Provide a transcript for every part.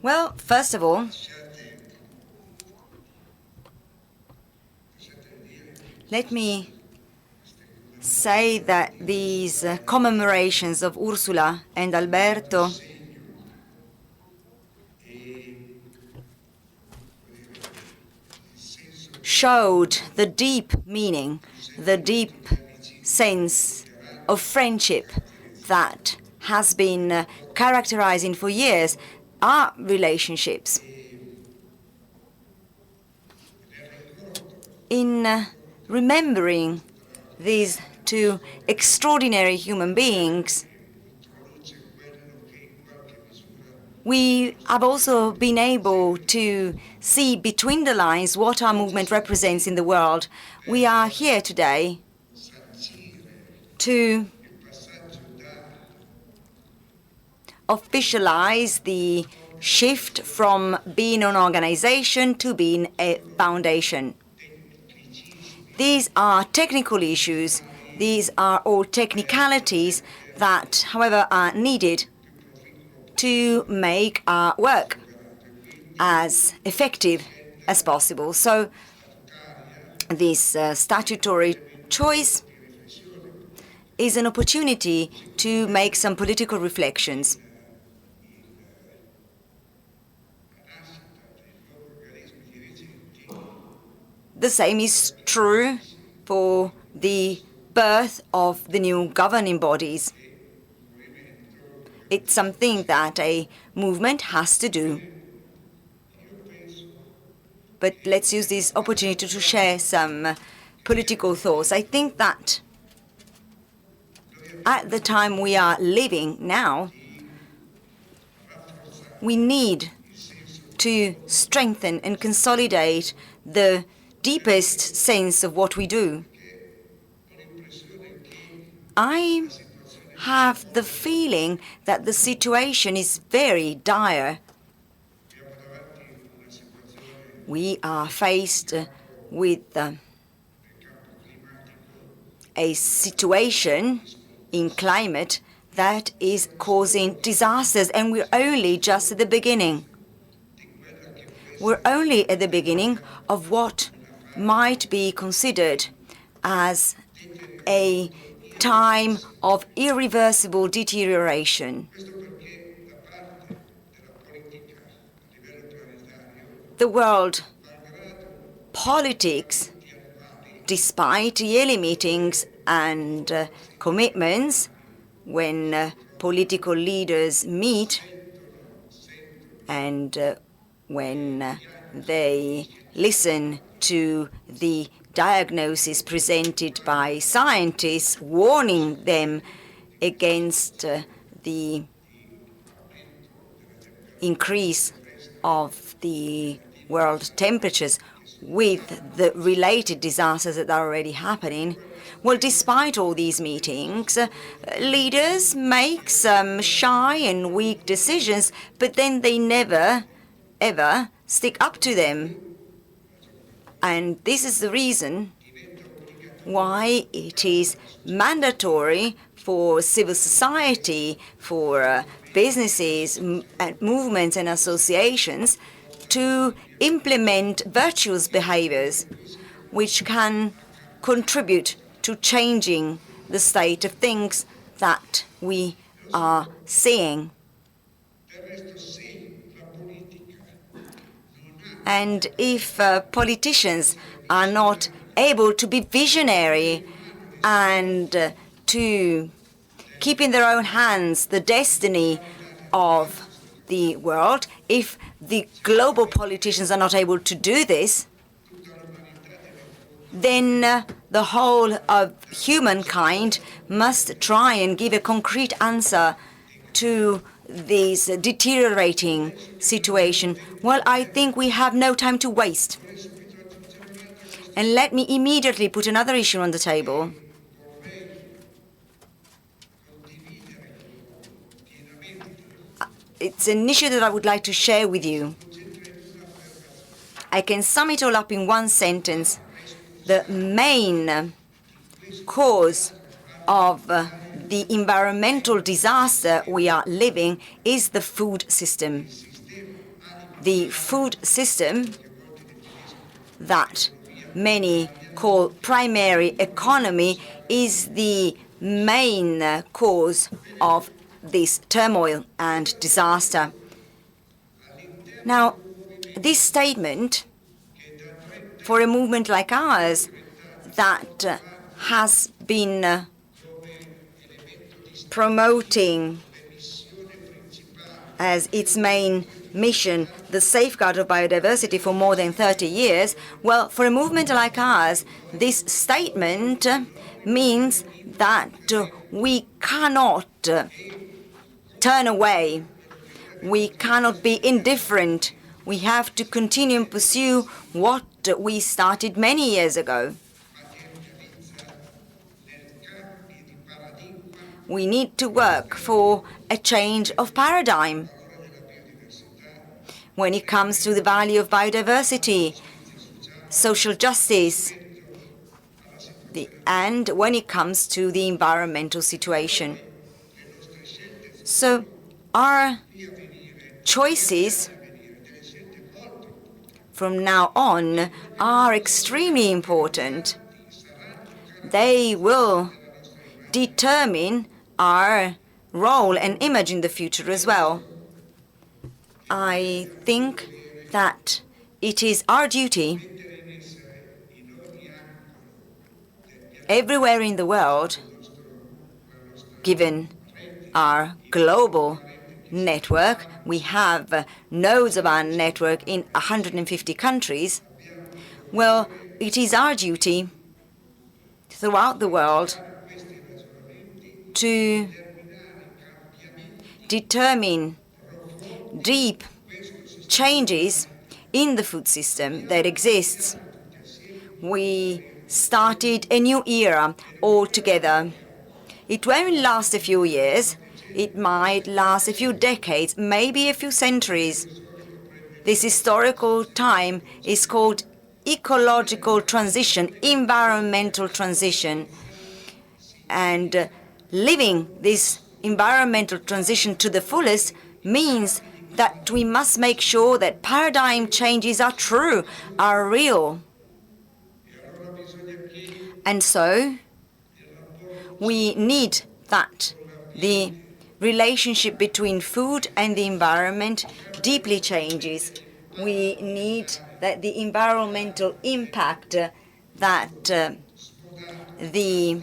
Well, first of all, let me say that these commemorations of Ursula and Alberto showed the deep meaning, the deep sense of friendship that has been characterizing for years our relationships. In remembering these two extraordinary human beings, we have also been able to see between the lines what our movement represents in the world. We are here today to officialize the shift from being an organization to being a foundation. These are technical issues. These are all technicalities that, however, are needed to make our work as effective as possible. So this statutory choice is an opportunity to make some political reflections. The same is true for the birth of the new governing bodies. It's something that a movement has to do. But let's use this opportunity to share some political thoughts. I think that at the time we are living now, we need to strengthen and consolidate the deepest sense of what we do. I have the feeling that the situation is very dire. We are faced with a situation in climate that is causing disasters, and we're only just at the beginning. We're only at the beginning of what might be considered as a time of irreversible deterioration. The world politics, despite yearly meetings and commitments, when political leaders meet and when they listen to the diagnosis presented by scientists warning them against the increase of the world temperatures with the related disasters that are already happening. Well, despite all these meetings, leaders make some shy and weak decisions, but then they never, ever stick up to them. And this is the reason why it is mandatory for civil society, for businesses, and movements and associations to implement virtuous behaviors which can contribute to changing the state of things that we are seeing. And if politicians are not able to be visionary and to keep in their own hands the destiny of the world, if the global politicians are not able to do this, then the whole of humankind must try and give a concrete answer to this deteriorating situation. Well, I think we have no time to waste. And let me immediately put another issue on the table. It's an issue that I would like to share with you. I can sum it all up in one sentence. The main cause of the environmental disaster we are living is the food system. The food system that many call primary economy is the main cause of this turmoil and disaster. Now, this statement, for a movement like ours that has been promoting as its main mission the safeguard of biodiversity for more than 30 years, well, for a movement like ours, this statement means that we cannot turn away. We cannot be indifferent. We have to continue and pursue what we started many years ago. We need to work for a change of paradigm when it comes to the value of biodiversity, social justice, and when it comes to the environmental situation. So our choices from now on are extremely important. They will determine our role and image in the future as well. I think that it is our duty everywhere in the world, given our global network, we have nodes of our network in 150 countries, well, it is our duty throughout the world to determine deep changes in the food system that exists. We started a new era altogether. It won't last a few years. It might last a few decades, maybe a few centuries. This historical time is called ecological transition, environmental transition. And living this environmental transition to the fullest means that we must make sure that paradigm changes are true, are real. And so we need that the relationship between food and the environment deeply changes. We need that the environmental impact, that the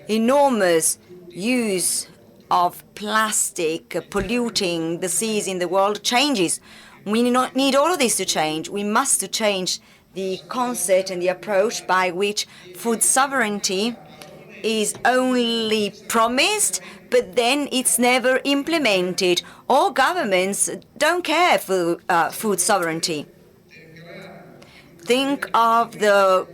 enormous use of plastic polluting the seas in the world changes. We need all of this to change. We must to change the concept and the approach by which food sovereignty is only promised, but then it's implemented implemented. All governments don't care for food sovereignty. Think of the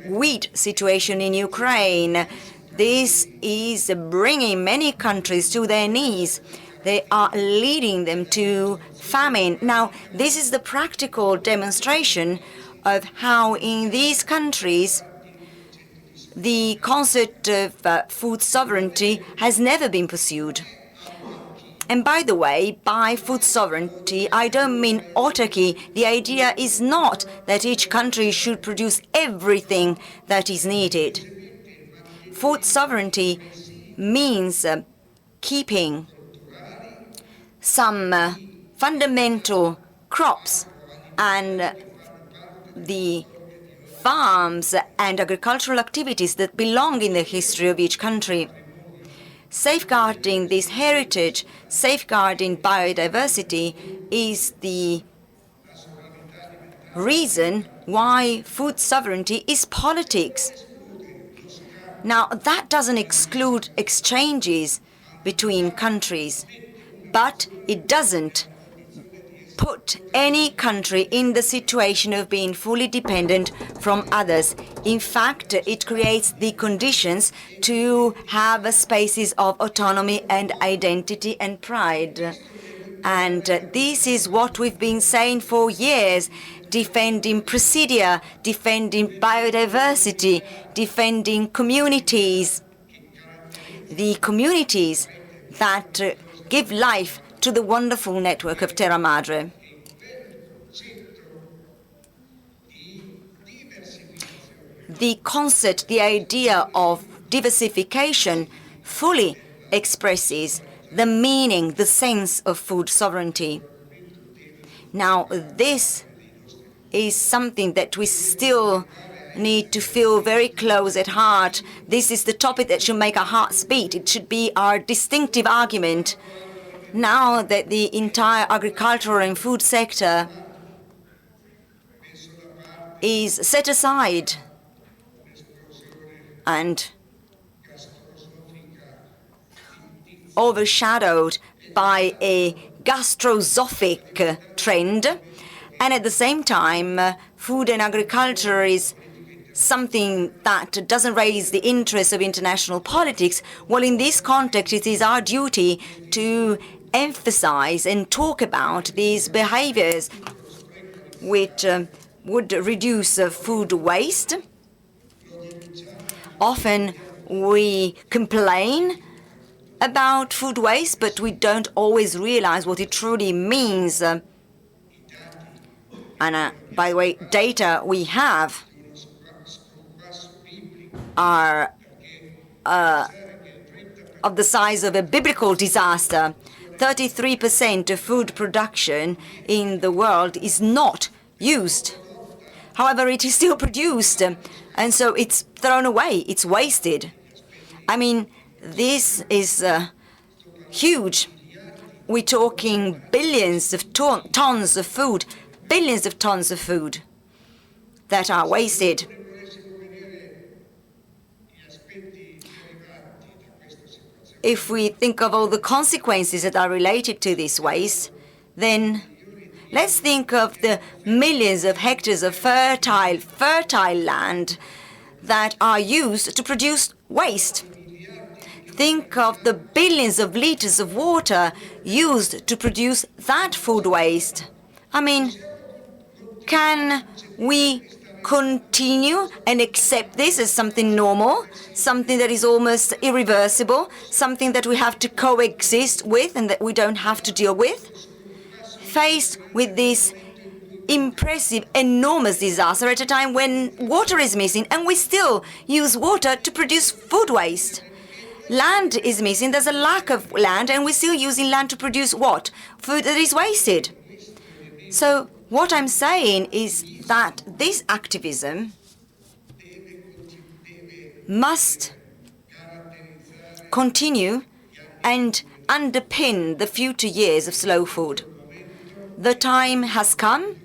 wheat situation in Ukraine. This is bringing many countries to their knees. They are leading them to famine. Now, this is the practical demonstration of how in these countries the concept of food sovereignty has never been pursued. And by the way, by food sovereignty, I don't mean autarky. The idea is not that each country should produce everything that is needed. Food sovereignty means keeping some fundamental crops and the farms and agricultural activities that belong in the history of each country. Safeguarding this heritage, safeguarding biodiversity is the reason why food sovereignty is politics. Now, that doesn't exclude exchanges between countries, but it doesn't put any country in the situation of being fully dependent from others. In fact, it creates the conditions to have spaces of autonomy and identity and pride. And this is what we've been saying for years, defending presidia, defending biodiversity, defending communities the communities that give life to the wonderful network of Terra Madre. The concept, the idea of diversification fully expresses the meaning, the sense of food sovereignty. Now, this is something that we still need to feel very close at heart. This is the topic that should make our hearts beat. It should be our distinctive argument now that the entire agricultural and food sector is set aside and overshadowed by a gastrozophic trend, and at the same time food and agriculture is something that doesn't raise the interest of international politics. Well, in this context, it is our duty to emphasize and talk about these behaviors which would reduce food waste. Often we complain about food waste, but we don't always realize what it truly means. And by the way, data we have are of the size of a biblical disaster. 33% of food production in the world is not used. However, it is still produced, and so it's thrown away, it's wasted. I mean, this is huge. We're talking billions of tons of food, billions of tons of food that are wasted. If we think of all the consequences that are related to this waste, then let's think of the millions of hectares of fertile land that are used to produce waste. Think of the billions of liters of water used to produce that food waste. I mean, can we continue and accept this as something normal, something that is almost irreversible, something that we have to coexist with and that we don't have to deal with? Faced with this impressive, enormous disaster at a time when water is missing, and we still use water to produce food waste. Land is missing, there's a lack of land, and we're still using land to produce what? Food that is wasted. So what I'm saying is that this activism must continue and underpin the future years of slow food. The time has come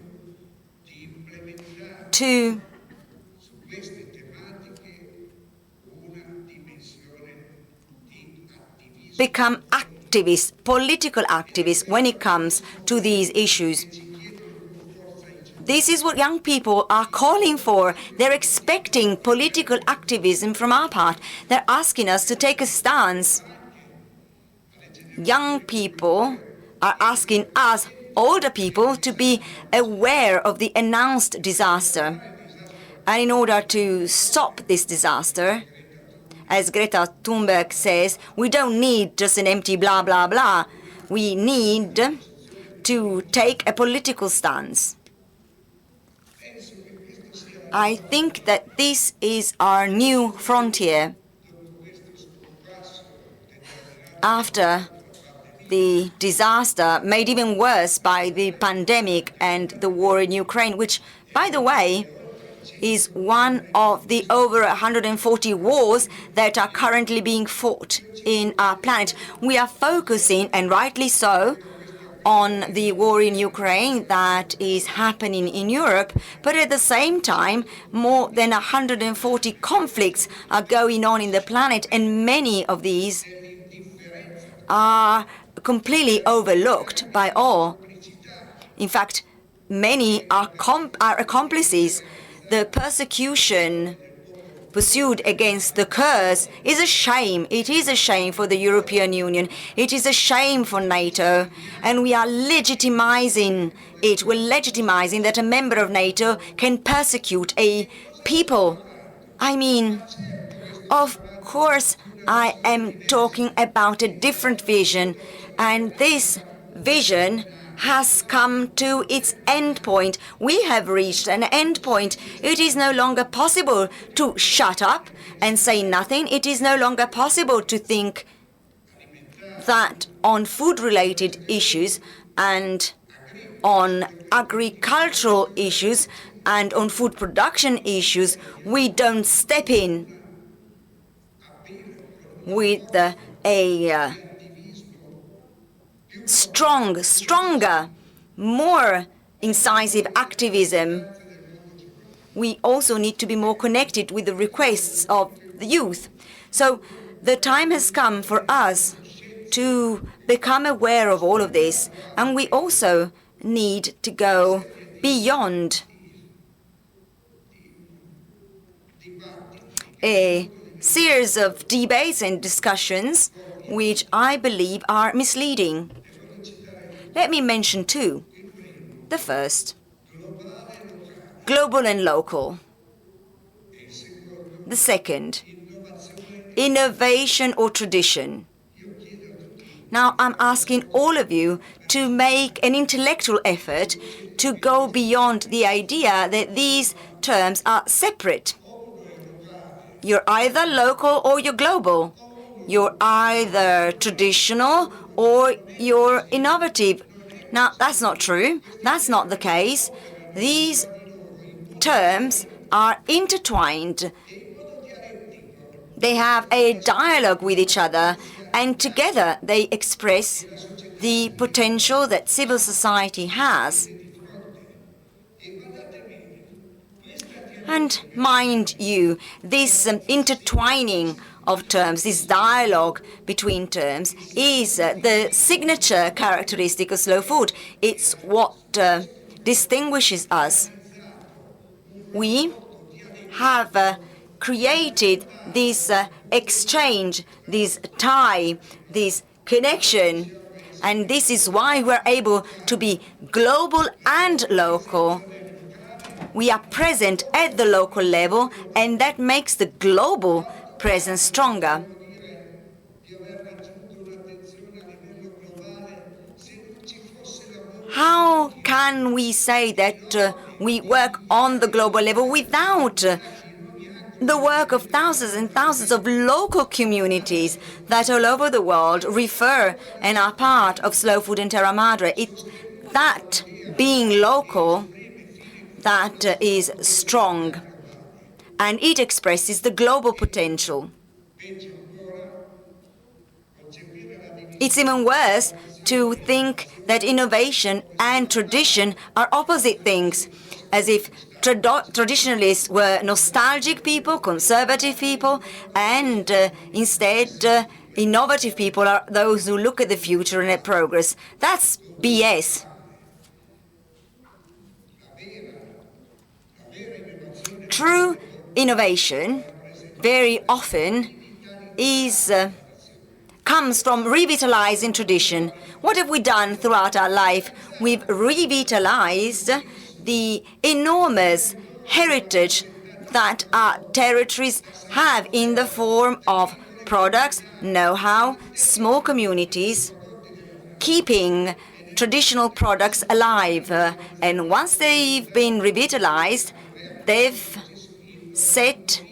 to become activists, political activists, when it comes to these issues. This is what young people are calling for. They're expecting political activism from our part. They're asking us to take a stance. Young people are asking us, older people, to be aware of the announced disaster. And in order to stop this disaster, as Greta Thunberg says, we don't need just an empty blah, blah, blah. We need to take a political stance. I think that this is our new frontier. After the disaster made even worse by the pandemic and the war in Ukraine, which, by the way, is one of the over 140 wars that are currently being fought in our planet. We are focusing, and rightly so, on the war in Ukraine that is happening in Europe, but at the same time, more than 140 conflicts are going on in the planet, and many of these are completely overlooked by all. In fact, many are accomplices. The persecution pursued against the Kurds is a shame. It is a shame for the European Union. It is a shame for NATO. And we are legitimizing it. We're legitimizing that a member of NATO can persecute a people. I mean, of course, I am talking about a different vision, and this vision has come to its end point. We have reached an end point. It is no longer possible to shut up and say nothing. It is no longer possible to think that on food-related issues and on agricultural issues and on food production issues, we don't step in with a stronger, more incisive activism. We also need to be more connected with the requests of the youth. So the time has come for us to become aware of all of this, and we also need to go beyond a series of debates and discussions which I believe are misleading. Let me mention two. The first, global and local. The second, innovation or tradition. Now I'm asking all of you to make an intellectual effort to go beyond the idea that these terms are separate. You're either local or you're global. You're either traditional or you're innovative. Now, that's not true. That's not the case. These terms are intertwined. They have a dialogue with each other, and together they express the potential that civil society has. And mind you, this intertwining of terms, this dialogue between terms, is the signature characteristic of slow food. It's what distinguishes us. We have created this exchange, this tie, this connection, and this is why we're able to be global and local. We are present at the local level, and that makes the global presence stronger. How can we say that we work on the global level without the work of thousands and thousands of local communities that all over the world refer and are part of Slow Food in Terra Madre? That being local, that is strong, and it expresses the global potential. It's even worse to think that innovation and tradition are opposite things, as if traditionalists were nostalgic people, conservative people, and instead innovative people are those who look at the future and at progress. That's BS. True innovation very often comes from revitalizing tradition. What have we done throughout our life? We've revitalized the enormous heritage that our territories have in the form of products, know-how, small communities, keeping traditional products alive. And once they've been revitalized, they've set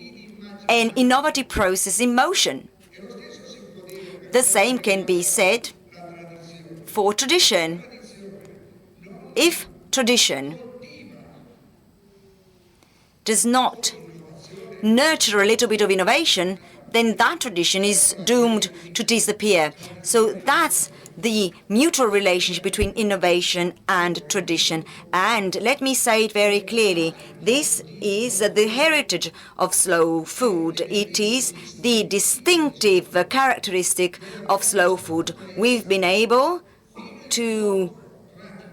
an innovative process in motion. The same can be said for tradition. If tradition does not nurture a little bit of innovation, then that tradition is doomed to disappear. So that's the mutual relationship between innovation and tradition. And let me say it very clearly, this is the heritage of slow food. It is the distinctive characteristic of slow food. We've been able to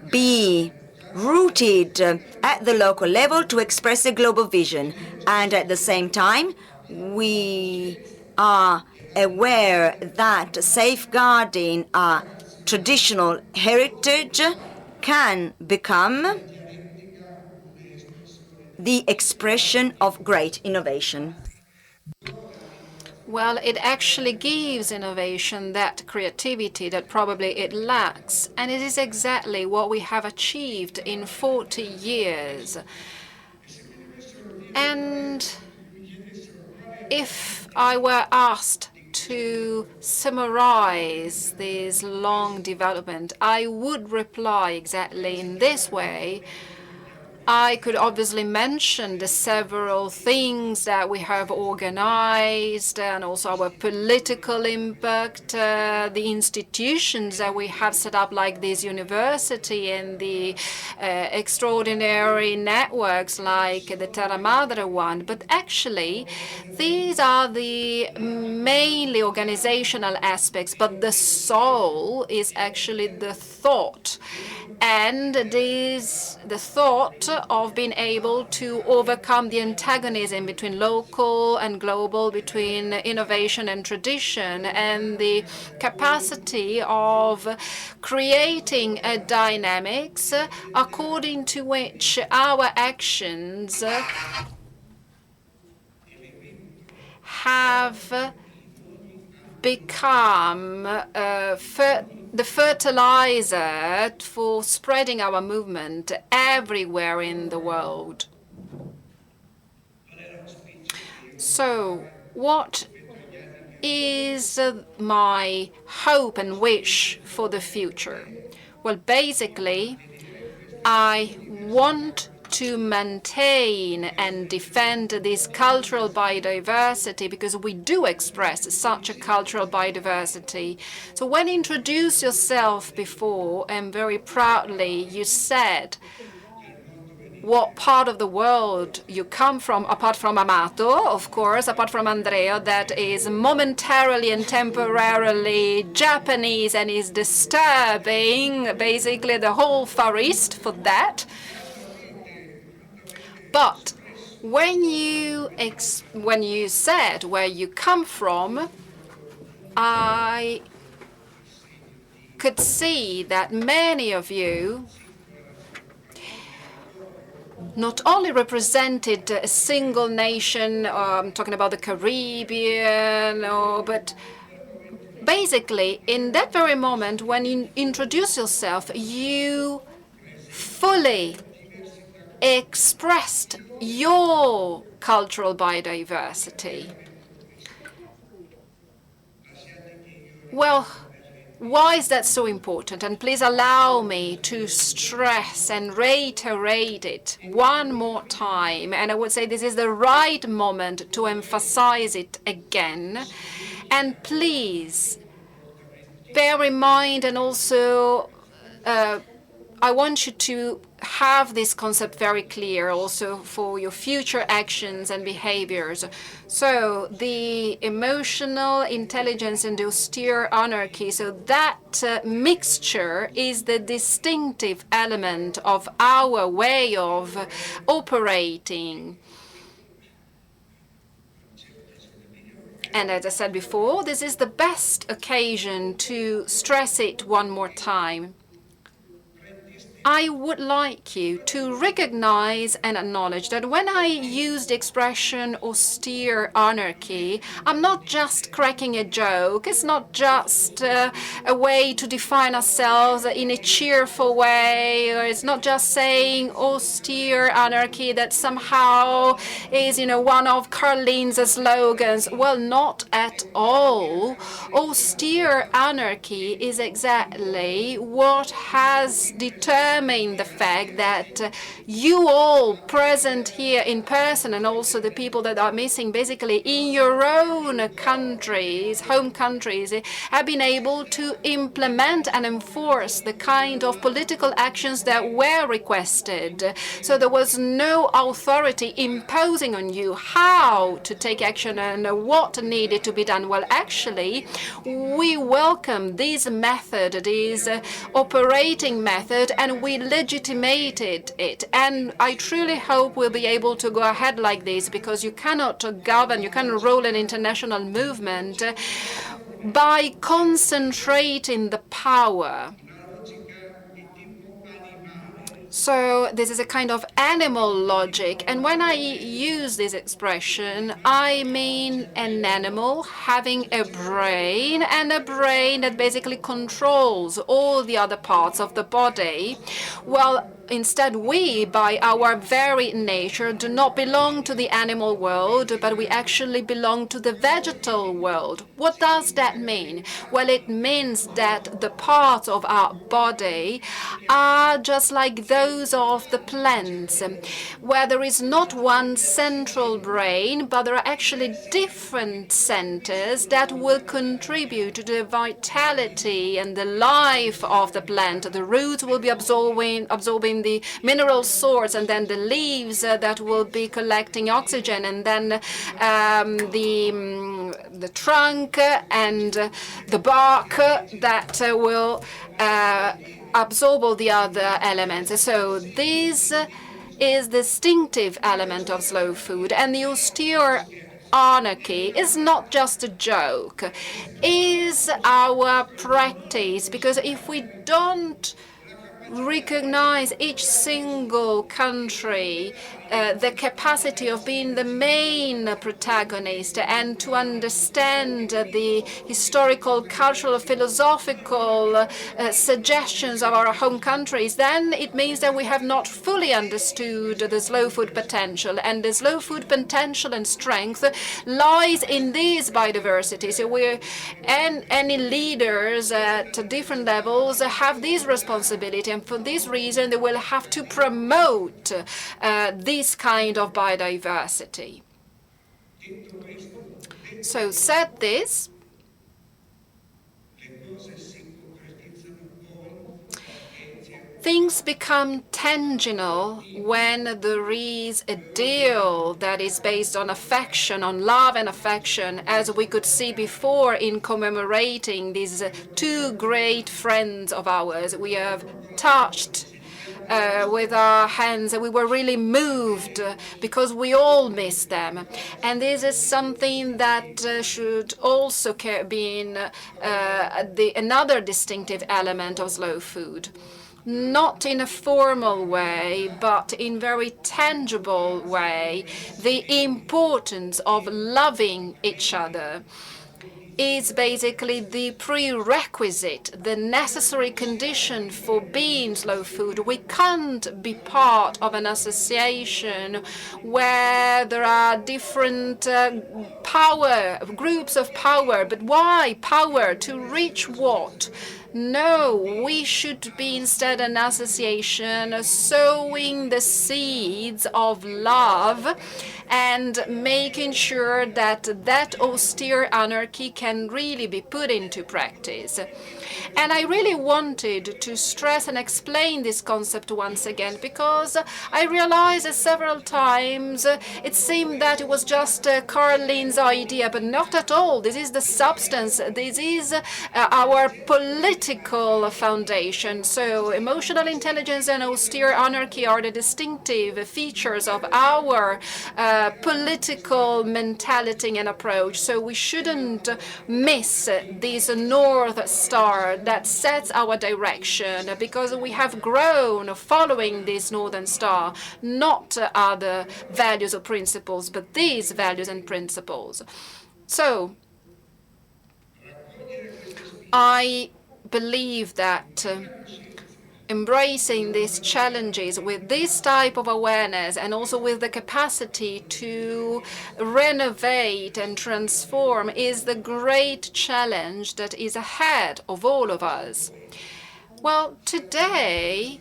be rooted at the local level to express a global vision. And at the same time, we are aware that safeguarding our traditional heritage can become the expression of great innovation. Well, it actually gives innovation that creativity that probably it lacks. And it is exactly what we have achieved in 40 years. And if I were asked to summarize this long development, I would reply exactly in this way. I could obviously mention the several things that we have organized and also our political impact, the institutions that we have set up like this university and the extraordinary networks like the Terra Madre one. But actually, these are the mainly organizational aspects, but the soul is actually the thought. And this, the thought of being able to overcome the antagonism between local and global, between innovation and tradition, and the capacity of creating a dynamics according to which our actions have become the fertilizer for spreading our movement everywhere in the world. So, what is my hope and wish for the future? Well, basically, I want to maintain and defend this cultural biodiversity because we do express such a cultural biodiversity. So when you introduce yourself before, and very proudly you said what part of the world you come from, apart from Amato, of course, apart from Andrea, that is momentarily and temporarily Japanese and is disturbing basically the whole Far East for that. But when you said where you come from, I could see that many of you not only represented a single nation, I'm talking about the Caribbean, but basically in that very moment when you introduce yourself, you fully expressed your cultural biodiversity. Well, why is that so important? And please allow me to stress and reiterate it one more time. And I would say this is the right moment to emphasize it again. And please bear in mind, and also I want you to have this concept very clear also for your future actions and behaviors. So the emotional intelligence and the austere anarchy, so that mixture is the distinctive element of our way of operating. And as I said before, this is the best occasion to stress it one more time. I would like you to recognize and acknowledge that when I use the expression austere anarchy, I'm not just cracking a joke. It's not just a way to define ourselves in a cheerful way, or it's not just saying austere anarchy that somehow is, one of Carlene's slogans. Well, not at all. Austere anarchy is exactly what has determined the fact that you all present here in person, and also the people that are missing basically in your own countries, home countries, have been able to implement and enforce the kind of political actions that were requested. So there was no authority imposing on you how to take action and what needed to be done. Well, actually, we welcome this method, this operating method, and we legitimated it. And I truly hope we'll be able to go ahead like this, because you cannot govern, you cannot rule an international movement by concentrating the power So this is a kind of animal logic. And when I use this expression, I mean an animal having a brain, and a brain that basically controls all the other parts of the body. Well, instead, we, by our very nature, do not belong to the animal world, but we actually belong to the vegetal world. What does that mean? Well, it means that the parts of our body are just like those of the plants, where there is not one central brain, but there are actually different centers that will contribute to the vitality and the life of the plant. The roots will be absorbing the mineral source, and then the leaves that will be collecting oxygen, and then the trunk and the bark that will absorb all the other elements. So this is the distinctive element of slow food, and the austere anarchy is not just a joke, is our practice, because if we don't recognize each single country, the capacity of being the main protagonist, and to understand the historical, cultural, philosophical suggestions of our home countries, then it means that we have not fully understood the slow food potential. And the slow food potential and strength lies in this biodiversity. So any leaders at different levels have this responsibility, and for this reason they will have to promote this kind of biodiversity. So said this, things become tangible when there is a deal that is based on affection, on love and affection, as we could see before in commemorating these two great friends of ours. We have touched with our hands, and we were really moved because we all miss them. And this is something that should also be in another distinctive element of slow food. Not in a formal way, but in very tangible way, the importance of loving each other is basically the prerequisite, the necessary condition for being slow food. We can't be part of an association where there are different groups of power. But why power? To reach what? No, we should be instead an association sowing the seeds of love and making sure that that austere anarchy can really be put into practice. And I really wanted to stress and explain this concept once again, because I realized several times it seemed that it was just Caroline's idea, but not at all. This is the substance. This is our political foundation. So emotional intelligence and austere anarchy are the distinctive features of our political mentality and approach. So we shouldn't miss this North Star that sets our direction, because we have grown following this Northern Star, not other values or principles, but these values and principles. So I believe that embracing these challenges with this type of awareness, and also with the capacity to renovate and transform, is the great challenge that is ahead of all of us. Well, today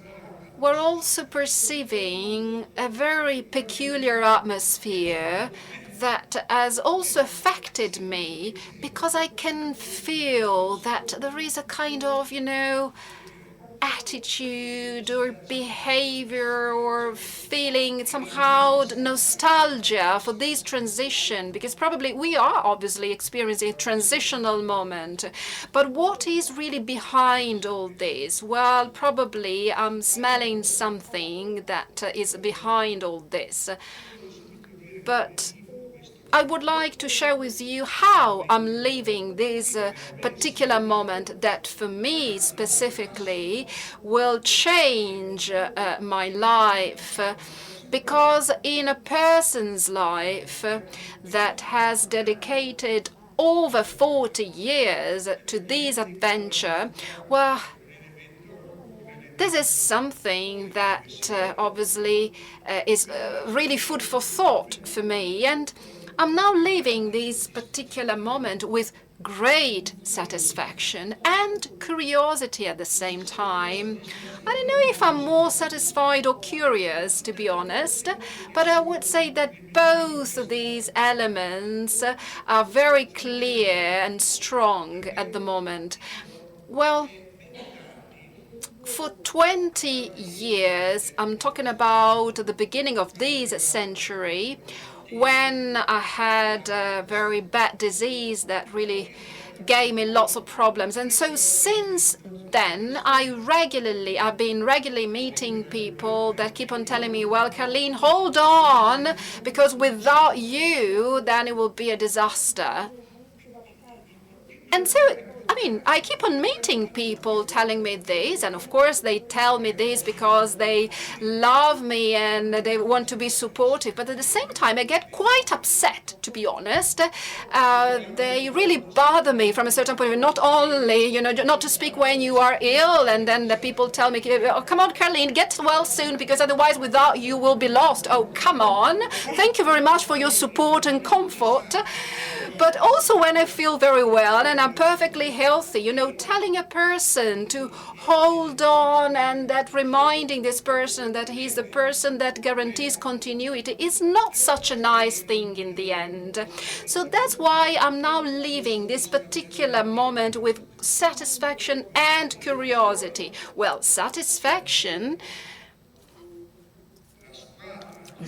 we're also perceiving a very peculiar atmosphere that has also affected me, because I can feel that there is a kind of, attitude or behavior or feeling, somehow nostalgia for this transition, because probably we are obviously experiencing a transitional moment. But what is really behind all this? Well, probably I'm smelling something that is behind all this. But I would like to share with you how I'm living this particular moment that for me specifically will change my life. Because in a person's life that has dedicated over 40 years to this adventure, well, this is something that obviously is really food for thought for me. And I'm now living this particular moment with great satisfaction and curiosity at the same time. I don't know if I'm more satisfied or curious, to be honest, but I would say that both of these elements are very clear and strong at the moment. Well, for 20 years, I'm talking about the beginning of this century, when I had a very bad disease that really gave me lots of problems. And so since then, I've been regularly meeting people that keep on telling me, well, Carline, hold on, because without you, then it will be a disaster. And so, I mean, I keep on meeting people telling me this, and of course they tell me this because they love me and they want to be supportive. But at the same time, I get quite upset, to be honest. They really bother me from a certain point of view. Not only, not to speak when you are ill, and then the people tell me, oh, come on, Carline, get well soon, because otherwise without you will be lost. Oh, come on. Thank you very much for your support and comfort. But also when I feel very well and I'm perfectly healthy, telling a person to hold on, and that reminding this person that he's the person that guarantees continuity is not such a nice thing in the end. So that's why I'm now leaving this particular moment with satisfaction and curiosity. Well, satisfaction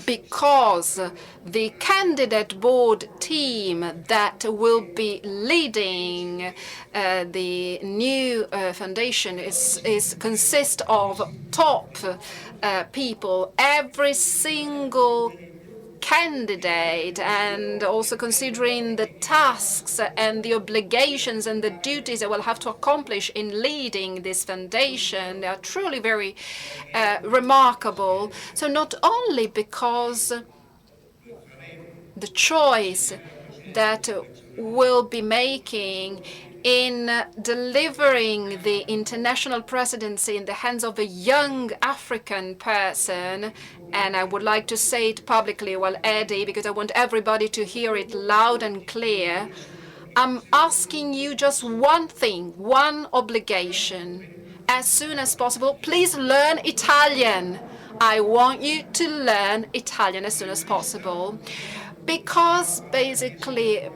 because the candidate board team that will be leading the new foundation consists of top people. Every single candidate, and also considering the tasks and the obligations and the duties they will have to accomplish in leading this foundation, they are truly very remarkable. So not only because the choice that we'll be making in delivering the international presidency in the hands of a young African person, and I would like to say it publicly, well, Eddie, because I want everybody to hear it loud and clear. I'm asking you just one thing, one obligation. As soon as possible, please learn Italian. I want you to learn Italian as soon as possible. Because basically,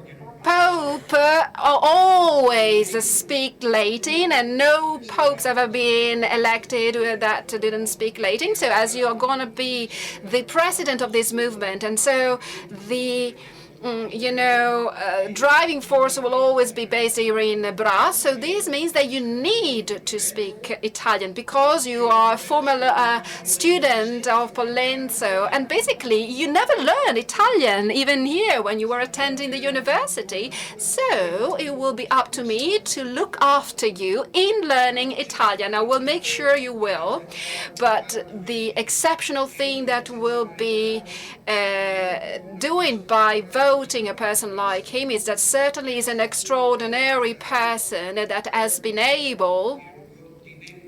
Pope always speak Latin, and no popes ever been elected that didn't speak Latin. So as you are going to be the president of this movement, and so the driving force will always be based here in Bra. So this means that you need to speak Italian because you are a former student of Pollenzo. And basically, you never learned Italian, even here when you were attending the university. So it will be up to me to look after you in learning Italian. I will make sure you will. But the exceptional thing that we'll be doing by voting a person like him is that certainly is an extraordinary person that has been able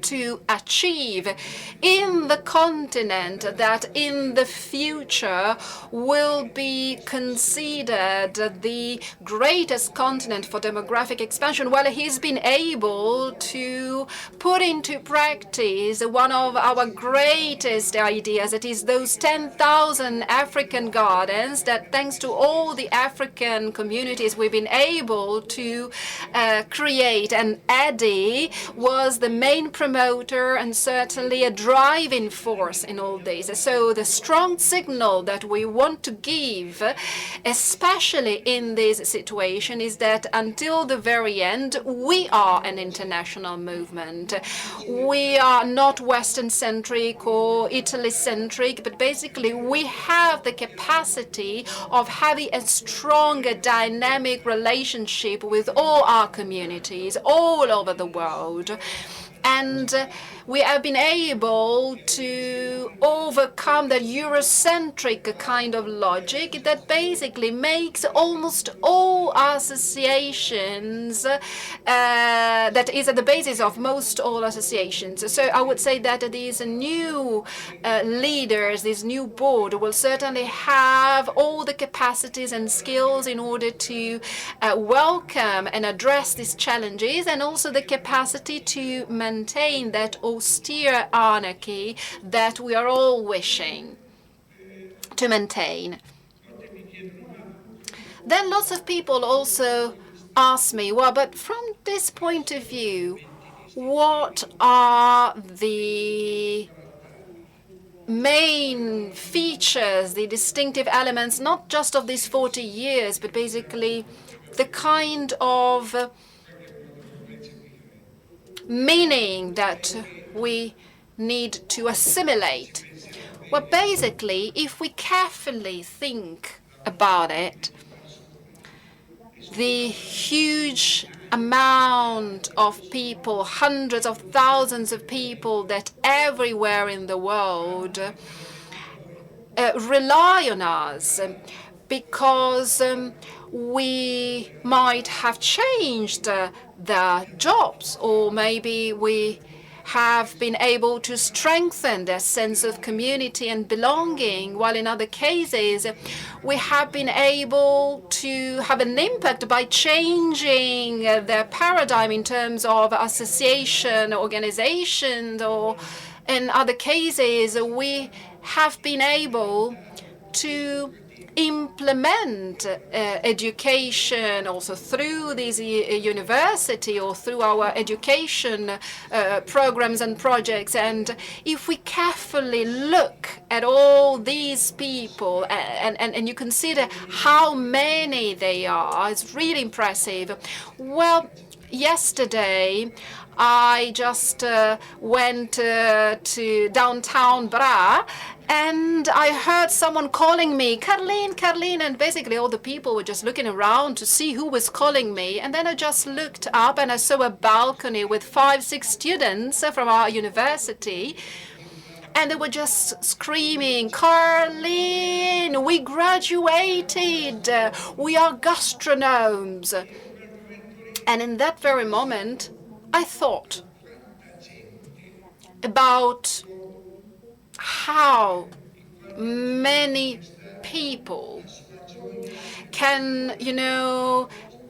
to achieve in the continent that in the future will be considered the greatest continent for demographic expansion. Well, he's been able to put into practice one of our greatest ideas, that is those 10,000 African gardens that thanks to all the African communities we've been able to create. And Eddie was the main promoter promoter and certainly a driving force in all this. So the strong signal that we want to give, especially in this situation, is that until the very end, we are an international movement. We are not Western-centric or Italy-centric, but basically we have the capacity of having a strong, dynamic relationship with all our communities all over the world. And we have been able to overcome that Eurocentric kind of logic that basically makes almost all associations, that is at the basis of most all associations. So I would say that these new leaders, this new board, will certainly have all the capacities and skills in order to welcome and address these challenges, and also the capacity to maintain that austere anarchy that we are all wishing to maintain. Then lots of people also ask me, well, but from this point of view, what are the main features, the distinctive elements, not just of these 40 years, but basically the kind of meaning that we need to assimilate? Well, basically, if we carefully think about it, the huge amount of people, hundreds of thousands of people that everywhere in the world rely on us because we might have changed their jobs, or maybe we have been able to strengthen their sense of community and belonging, while in other cases we have been able to have an impact by changing their paradigm in terms of association, organizations, or in other cases we have been able to implement education also through this university or through our education programs and projects. And if we carefully look at all these people and you consider how many they are, it's really impressive. Well, yesterday I just went to downtown Bra, and I heard someone calling me, Carline, and basically all the people were just looking around to see who was calling me. And then I just looked up and I saw a balcony with 5-6 students from our university, and they were just screaming, Carline, we graduated, we are gastronomes. And in that very moment, I thought about how many people can,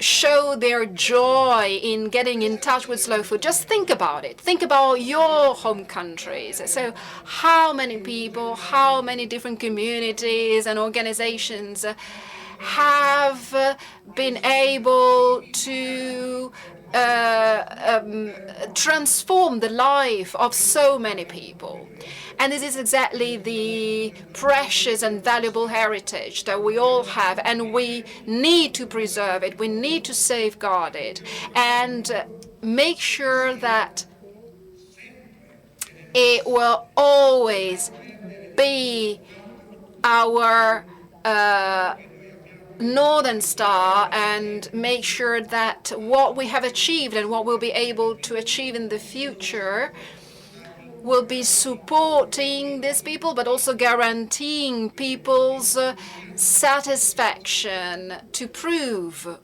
show their joy in getting in touch with slow food. Just think about it. Think about your home countries. So how many people, how many different communities and organizations have been able to transform the life of so many people. And this is exactly the precious and valuable heritage that we all have, and we need to preserve it, we need to safeguard it, and make sure that it will always be our Northern Star, and make sure that what we have achieved and what we'll be able to achieve in the future will be supporting these people, but also guaranteeing people's satisfaction to prove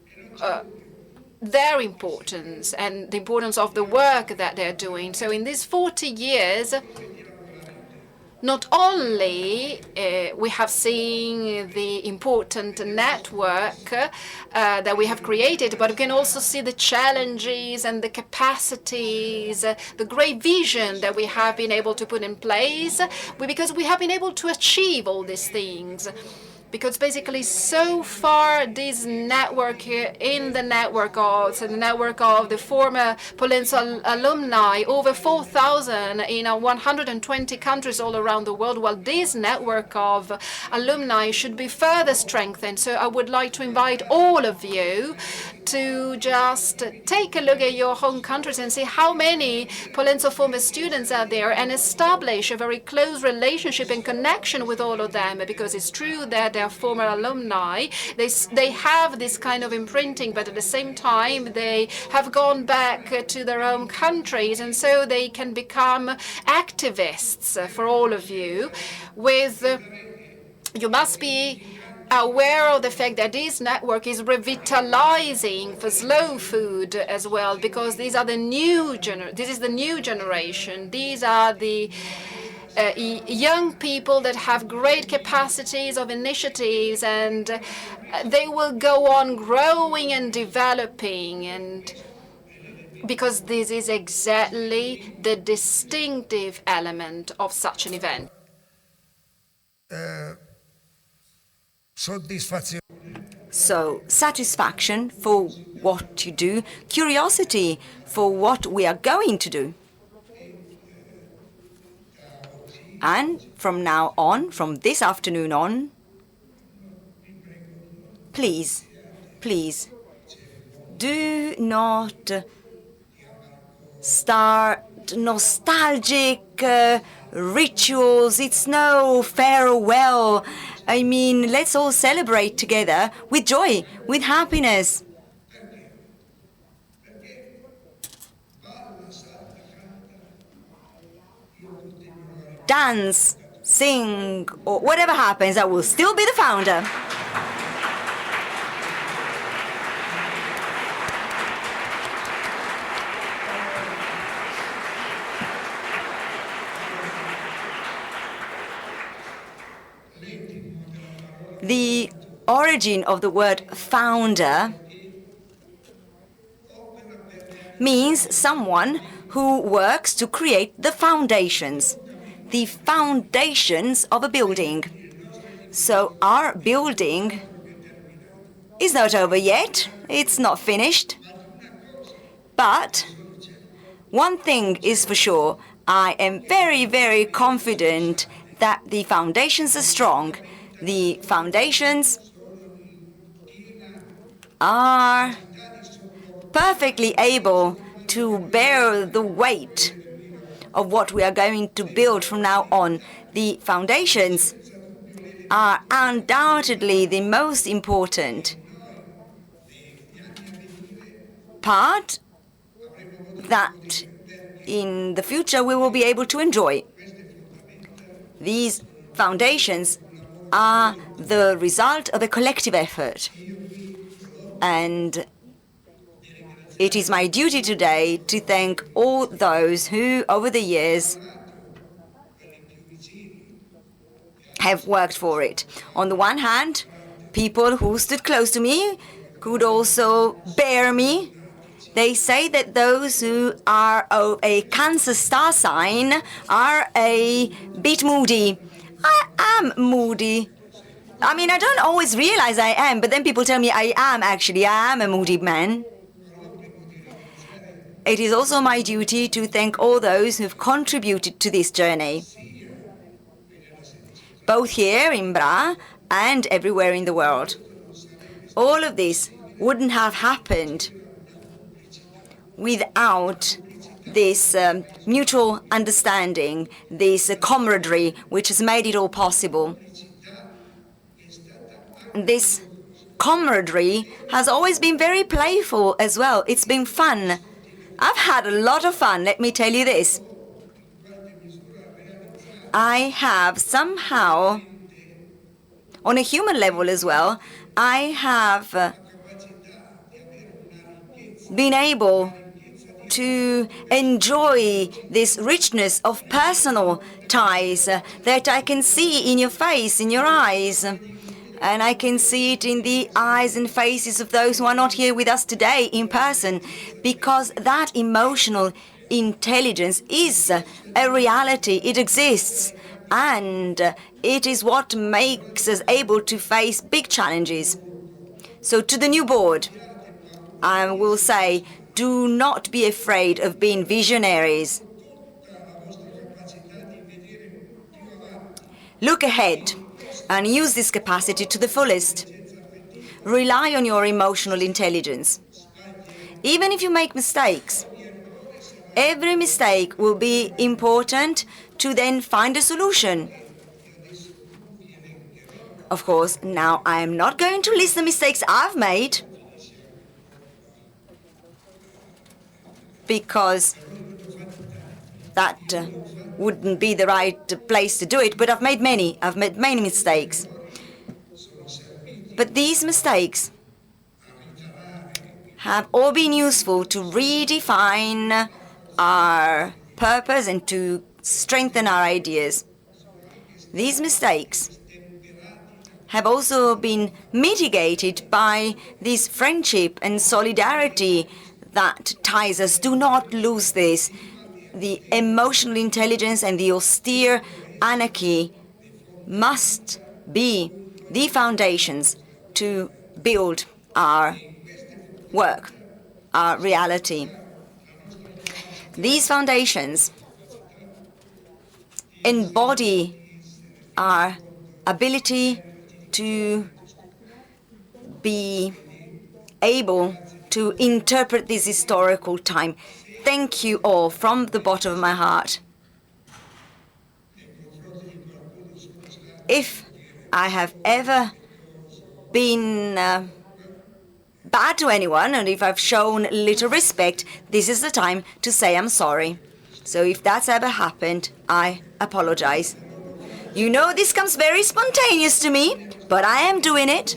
their importance and the importance of the work that they're doing. So in these 40 years, not only we have seen the important network that we have created, but we can also see the challenges and the capacities, the great vision that we have been able to put in place, because we have been able to achieve all these things. Because basically, so far, this network here, in the network of, so the network of the former Pollenzo alumni, over 4,000 in 120 countries all around the world. Well, this network of alumni should be further strengthened. So I would like to invite all of you to just take a look at your home countries and see how many Pollenzo former students are there, and establish a very close relationship and connection with all of them, because it's true that they're former alumni. They have this kind of imprinting, but at the same time, they have gone back to their own countries, and so they can become activists for all of you. You must be aware of the fact that this network is revitalizing for slow food as well, because these are this is the new generation. These are the young people that have great capacities of initiatives, and they will go on growing and developing, and because this is exactly the distinctive element of such an event. So, satisfaction for what you do, curiosity for what we are going to do. And from now on, from this afternoon on, please, do not start nostalgic rituals. It's no farewell. I mean, let's all celebrate together with joy, with happiness. Dance, sing, or whatever happens, I will still be the founder. The origin of the word founder means someone who works to create the foundations of a building. So our building is not over yet, it's not finished. But one thing is for sure, I am very, very confident that the foundations are strong. The foundations are perfectly able to bear the weight of what we are going to build from now on. The foundations are undoubtedly the most important part that in the future we will be able to enjoy. These foundations are the result of a collective effort. And it is my duty today to thank all those who, over the years, have worked for it. On the one hand, people who stood close to me could also bear me. They say that those who are of a Cancer star sign are a bit moody. I am moody. I mean, I don't always realize I am, but then people tell me I am a moody man. It is also my duty to thank all those who've contributed to this journey, both here in Bra and everywhere in the world. All of this wouldn't have happened without this mutual understanding, this camaraderie, which has made it all possible. This camaraderie has always been very playful as well. It's been fun. I've had a lot of fun, let me tell you this. I have somehow, on a human level as well, I have been able to enjoy this richness of personal ties that I can see in your face, in your eyes. And I can see it in the eyes and faces of those who are not here with us today in person, because that emotional intelligence is a reality. It exists. And it is what makes us able to face big challenges. So to the new board, I will say, do not be afraid of being visionaries. Look ahead and use this capacity to the fullest. Rely on your emotional intelligence. Even if you make mistakes, every mistake will be important to then find a solution. Of course, now I am not going to list the mistakes I've made, because that wouldn't be the right place to do it, but I've made many. I've made many mistakes. But these mistakes have all been useful to redefine our purpose and to strengthen our ideas. These mistakes have also been mitigated by this friendship and solidarity that ties us. Do not lose this. The emotional intelligence and the austere anarchy must be the foundations to build our work, our reality. These foundations embody our ability to be able to interpret this historical time. Thank you all from the bottom of my heart. If I have ever been bad to anyone, and if I've shown little respect, this is the time to say I'm sorry. So if that's ever happened, I apologize. You know, this comes very spontaneous to me, but I am doing it.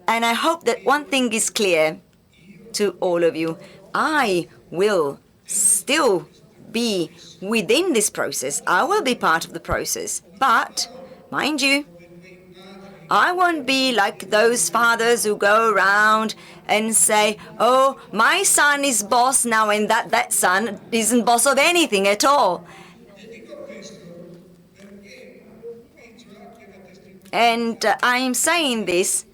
And I hope that one thing is clear to all of you. I will still be within this process. I will be part of the process. But, mind you, I won't be like those fathers who go around and say, oh, my son is boss now, and that son isn't boss of anything at all. And I'm saying this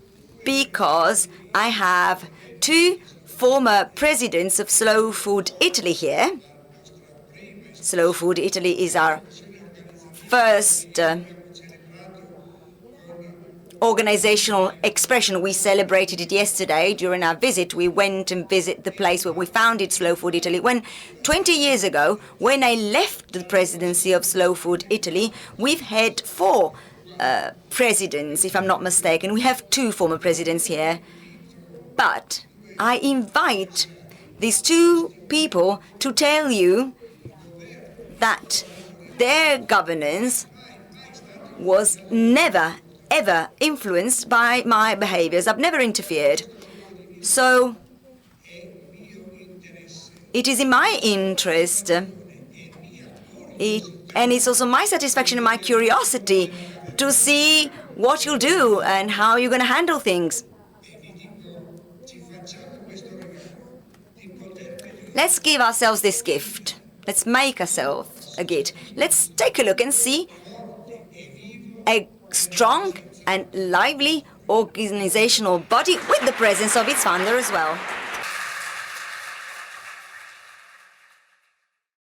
because I have two former presidents of Slow Food Italy here. Slow Food Italy is our first organizational expression. We celebrated it yesterday during our visit. We went and visited the place where we founded Slow Food Italy. When 20 years ago, when I left the presidency of Slow Food Italy, we've had four presidents, if I'm not mistaken. We have two former presidents here. But I invite these two people to tell you that their governance was never, ever influenced by my behaviors. I've never interfered. So it is in my interest, and it's also my satisfaction and my curiosity to see what you'll do and how you're going to handle things. Let's give ourselves this gift. Let's make ourselves a gift. Let's take a look and see a strong and lively organizational body with the presence of its founder as well.